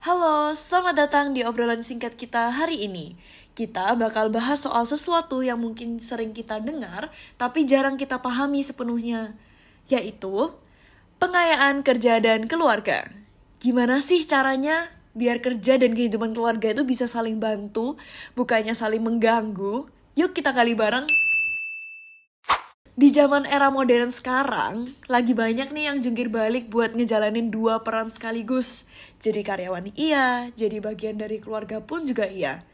Halo, selamat datang di obrolan singkat kita hari ini. Kita bakal bahas soal sesuatu yang mungkin sering kita dengar, tapi jarang kita pahami sepenuhnya, yaitu pengayaan kerja dan keluarga. Gimana sih caranya biar kerja dan kehidupan keluarga itu bisa saling bantu, bukannya saling mengganggu? Yuk kita kali bareng. Di zaman era modern sekarang, lagi banyak nih yang jungkir balik buat ngejalanin dua peran sekaligus. Jadi karyawan iya, jadi bagian dari keluarga pun juga iya.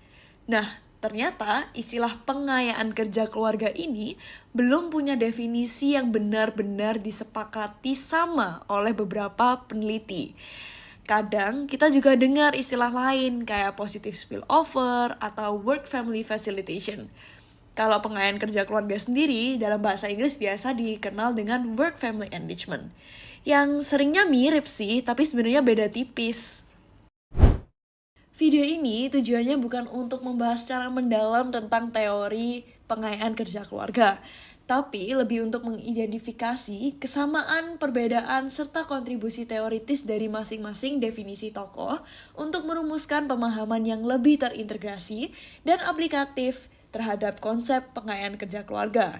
Nah, ternyata istilah pengayaan kerja keluarga ini belum punya definisi yang benar-benar disepakati sama oleh beberapa peneliti. Kadang kita juga dengar istilah lain kayak positive spillover atau work family facilitation. Kalau pengayaan kerja keluarga sendiri dalam bahasa Inggris biasa dikenal dengan work family engagement. Yang seringnya mirip sih, tapi sebenarnya beda tipis. Video ini tujuannya bukan untuk membahas secara mendalam tentang teori pengayaan kerja keluarga, tapi lebih untuk mengidentifikasi kesamaan, perbedaan, serta kontribusi teoritis dari masing-masing definisi tokoh untuk merumuskan pemahaman yang lebih terintegrasi dan aplikatif terhadap konsep pengayaan kerja keluarga.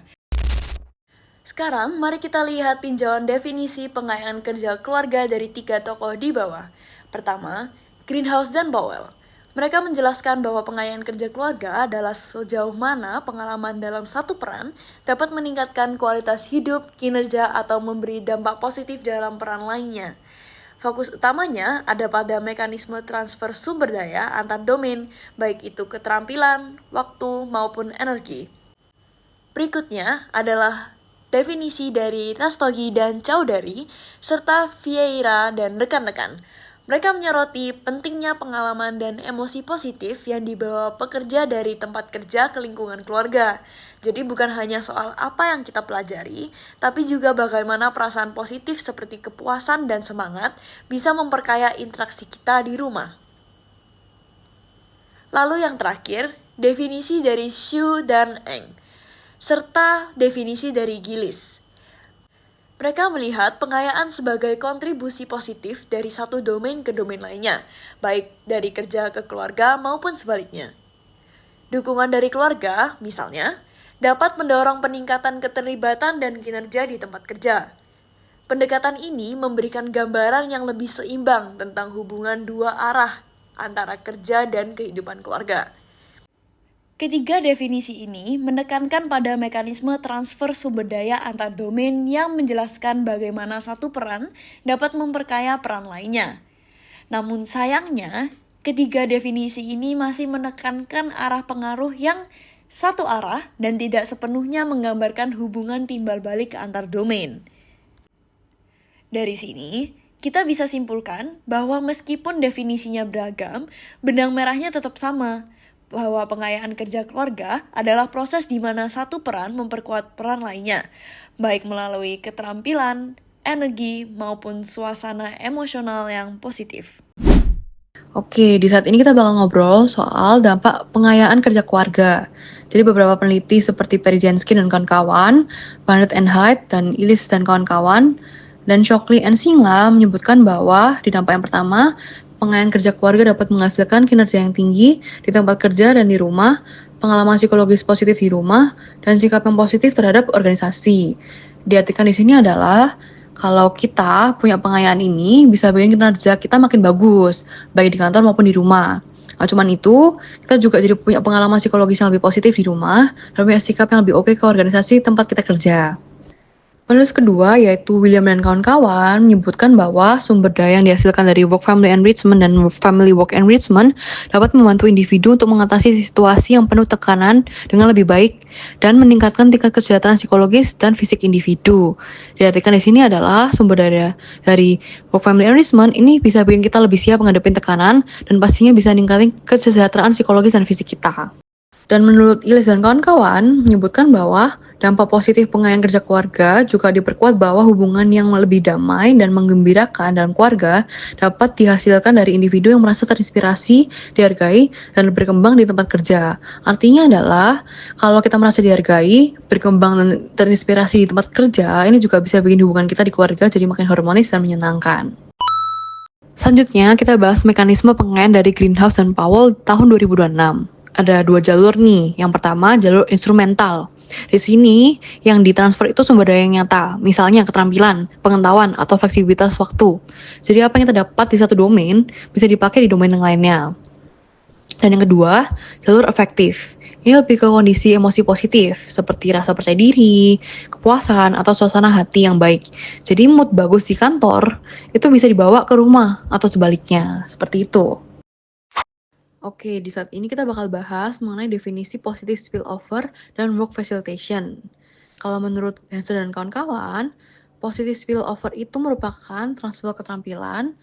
Sekarang, mari kita lihat tinjauan definisi pengayaan kerja keluarga dari 3 tokoh di bawah. Pertama, Greenhouse dan Powell. Mereka menjelaskan bahwa pengayaan kerja keluarga adalah sejauh mana pengalaman dalam satu peran dapat meningkatkan kualitas hidup, kinerja, atau memberi dampak positif dalam peran lainnya. Fokus utamanya ada pada mekanisme transfer sumber daya antar domain, baik itu keterampilan, waktu, maupun energi. Berikutnya adalah definisi dari Rastogi dan Chowdhury, serta Vieira dan rekan-rekan. Mereka menyoroti pentingnya pengalaman dan emosi positif yang dibawa pekerja dari tempat kerja ke lingkungan keluarga. Jadi bukan hanya soal apa yang kita pelajari, tapi juga bagaimana perasaan positif seperti kepuasan dan semangat bisa memperkaya interaksi kita di rumah. Lalu yang terakhir, definisi dari Xu dan Eng, serta definisi dari Gillis. Mereka melihat pengayaan sebagai kontribusi positif dari satu domain ke domain lainnya, baik dari kerja ke keluarga maupun sebaliknya. Dukungan dari keluarga, misalnya, dapat mendorong peningkatan keterlibatan dan kinerja di tempat kerja. Pendekatan ini memberikan gambaran yang lebih seimbang tentang hubungan dua arah antara kerja dan kehidupan keluarga. Ketiga definisi ini menekankan pada mekanisme transfer sumber daya antar domain yang menjelaskan bagaimana satu peran dapat memperkaya peran lainnya. Namun sayangnya, ketiga definisi ini masih menekankan arah pengaruh yang satu arah dan tidak sepenuhnya menggambarkan hubungan timbal balik antar domain. Dari sini, kita bisa simpulkan bahwa meskipun definisinya beragam, benang merahnya tetap sama, bahwa pengayaan kerja keluarga adalah proses di mana satu peran memperkuat peran lainnya, baik melalui keterampilan, energi, maupun suasana emosional yang positif. Oke, di saat ini kita bakal ngobrol soal dampak pengayaan kerja keluarga. Jadi beberapa peneliti seperti Perry Jensen dan kawan-kawan, Barnett and Hyde dan Illis dan kawan-kawan, dan Shockley and Singla menyebutkan bahwa di dampak yang pertama, pengayaan kerja keluarga dapat menghasilkan kinerja yang tinggi di tempat kerja dan di rumah, pengalaman psikologis positif di rumah, dan sikap yang positif terhadap organisasi. Diartikan di sini adalah kalau kita punya pengayaan ini bisa bikin kinerja kita makin bagus, baik di kantor maupun di rumah. Gak cuma itu, kita juga jadi punya pengalaman psikologis yang lebih positif di rumah, dan punya sikap yang lebih oke ke organisasi tempat kita kerja. Penulis kedua, yaitu William dan kawan-kawan, menyebutkan bahwa sumber daya yang dihasilkan dari work family enrichment dan family work enrichment dapat membantu individu untuk mengatasi situasi yang penuh tekanan dengan lebih baik dan meningkatkan tingkat kesejahteraan psikologis dan fisik individu. Diartikan di sini adalah sumber daya dari work family enrichment ini bisa bikin kita lebih siap menghadapi tekanan dan pastinya bisa meningkatkan kesejahteraan psikologis dan fisik kita. Dan menurut Illis dan kawan-kawan menyebutkan bahwa dampak positif pengayaan kerja keluarga juga diperkuat bahwa hubungan yang lebih damai dan menggembirakan dalam keluarga dapat dihasilkan dari individu yang merasa terinspirasi, dihargai, dan berkembang di tempat kerja. Artinya adalah kalau kita merasa dihargai, berkembang dan terinspirasi di tempat kerja, ini juga bisa bikin hubungan kita di keluarga jadi makin harmonis dan menyenangkan. Selanjutnya, kita bahas mekanisme pengayaan dari Greenhouse dan Powell tahun 2026. Ada 2 jalur nih. Yang pertama, jalur instrumental. Di sini, yang ditransfer itu sumber daya yang nyata, misalnya keterampilan, pengetahuan, atau fleksibilitas waktu. Jadi apa yang kita dapat di satu domain, bisa dipakai di domain yang lainnya. Dan yang kedua, jalur efektif. Ini lebih ke kondisi emosi positif, seperti rasa percaya diri, kepuasan, atau suasana hati yang baik. Jadi mood bagus di kantor, itu bisa dibawa ke rumah, atau sebaliknya, seperti itu. Oke, di saat ini kita bakal bahas mengenai definisi positive spillover dan work facilitation. Kalau menurut Hansen dan kawan-kawan, positive spillover itu merupakan transfer keterampilan,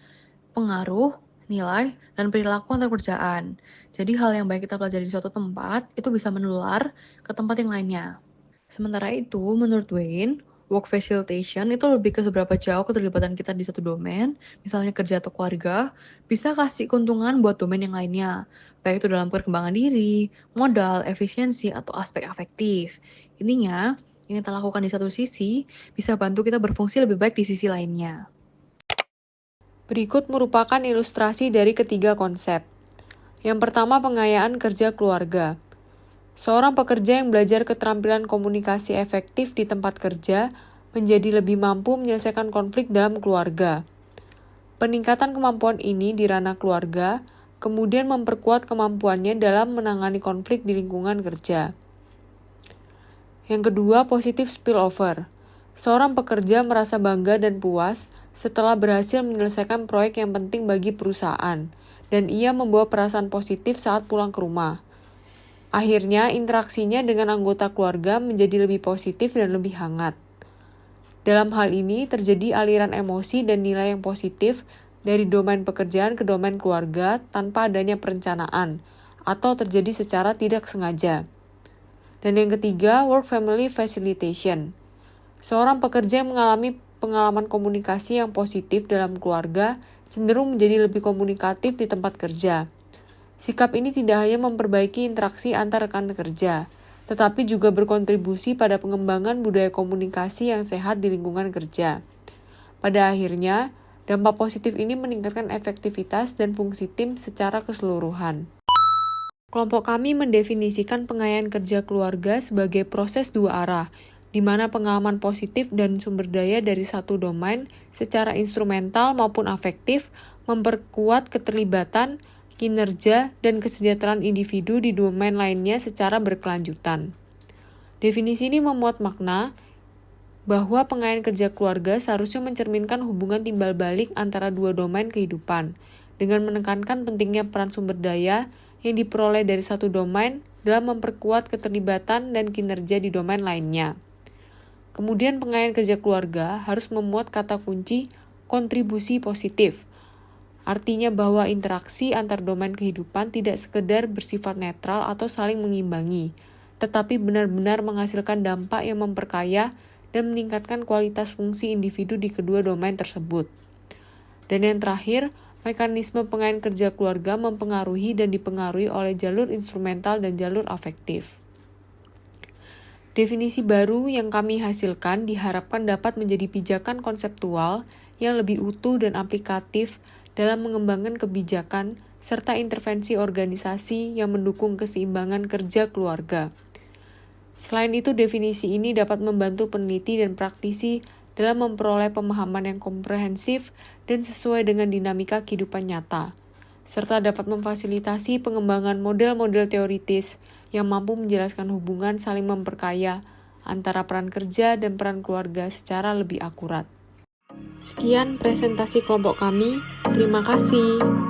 pengaruh, nilai, dan perilaku antar pekerjaan. Jadi hal yang baik kita pelajari di suatu tempat itu bisa menular ke tempat yang lainnya. Sementara itu, menurut Wayne, work facilitation itu lebih ke seberapa jauh keterlibatan kita di satu domain, misalnya kerja atau keluarga, bisa kasih keuntungan buat domain yang lainnya, baik itu dalam perkembangan diri, modal, efisiensi, atau aspek afektif. Intinya, yang kita lakukan di satu sisi bisa bantu kita berfungsi lebih baik di sisi lainnya. Berikut merupakan ilustrasi dari ketiga konsep. Yang pertama, pengayaan kerja keluarga. Seorang pekerja yang belajar keterampilan komunikasi efektif di tempat kerja menjadi lebih mampu menyelesaikan konflik dalam keluarga. Peningkatan kemampuan ini di ranah keluarga, kemudian memperkuat kemampuannya dalam menangani konflik di lingkungan kerja. Yang kedua, positive spillover. Seorang pekerja merasa bangga dan puas setelah berhasil menyelesaikan proyek yang penting bagi perusahaan, dan ia membawa perasaan positif saat pulang ke rumah. Akhirnya, interaksinya dengan anggota keluarga menjadi lebih positif dan lebih hangat. Dalam hal ini, terjadi aliran emosi dan nilai yang positif dari domain pekerjaan ke domain keluarga tanpa adanya perencanaan, atau terjadi secara tidak sengaja. Dan yang ketiga, work-family facilitation. Seorang pekerja yang mengalami pengalaman komunikasi yang positif dalam keluarga cenderung menjadi lebih komunikatif di tempat kerja. Sikap ini tidak hanya memperbaiki interaksi antar rekan kerja, tetapi juga berkontribusi pada pengembangan budaya komunikasi yang sehat di lingkungan kerja. Pada akhirnya, dampak positif ini meningkatkan efektivitas dan fungsi tim secara keseluruhan. Kelompok kami mendefinisikan pengayaan kerja keluarga sebagai proses dua arah, di mana pengalaman positif dan sumber daya dari satu domain secara instrumental maupun afektif memperkuat keterlibatan, kinerja, dan kesejahteraan individu di domain lainnya secara berkelanjutan. Definisi ini memuat makna bahwa pengayaan kerja keluarga seharusnya mencerminkan hubungan timbal balik antara dua domain kehidupan, dengan menekankan pentingnya peran sumber daya yang diperoleh dari satu domain dalam memperkuat keterlibatan dan kinerja di domain lainnya. Kemudian pengayaan kerja keluarga harus memuat kata kunci kontribusi positif, artinya bahwa interaksi antar domain kehidupan tidak sekedar bersifat netral atau saling mengimbangi, tetapi benar-benar menghasilkan dampak yang memperkaya dan meningkatkan kualitas fungsi individu di kedua domain tersebut. Dan yang terakhir, mekanisme pengayaan kerja keluarga mempengaruhi dan dipengaruhi oleh jalur instrumental dan jalur afektif. Definisi baru yang kami hasilkan diharapkan dapat menjadi pijakan konseptual yang lebih utuh dan aplikatif dalam mengembangkan kebijakan serta intervensi organisasi yang mendukung keseimbangan kerja keluarga. Selain itu, definisi ini dapat membantu peneliti dan praktisi dalam memperoleh pemahaman yang komprehensif dan sesuai dengan dinamika kehidupan nyata, serta dapat memfasilitasi pengembangan model-model teoritis yang mampu menjelaskan hubungan saling memperkaya antara peran kerja dan peran keluarga secara lebih akurat. Sekian presentasi kelompok kami. Terima kasih.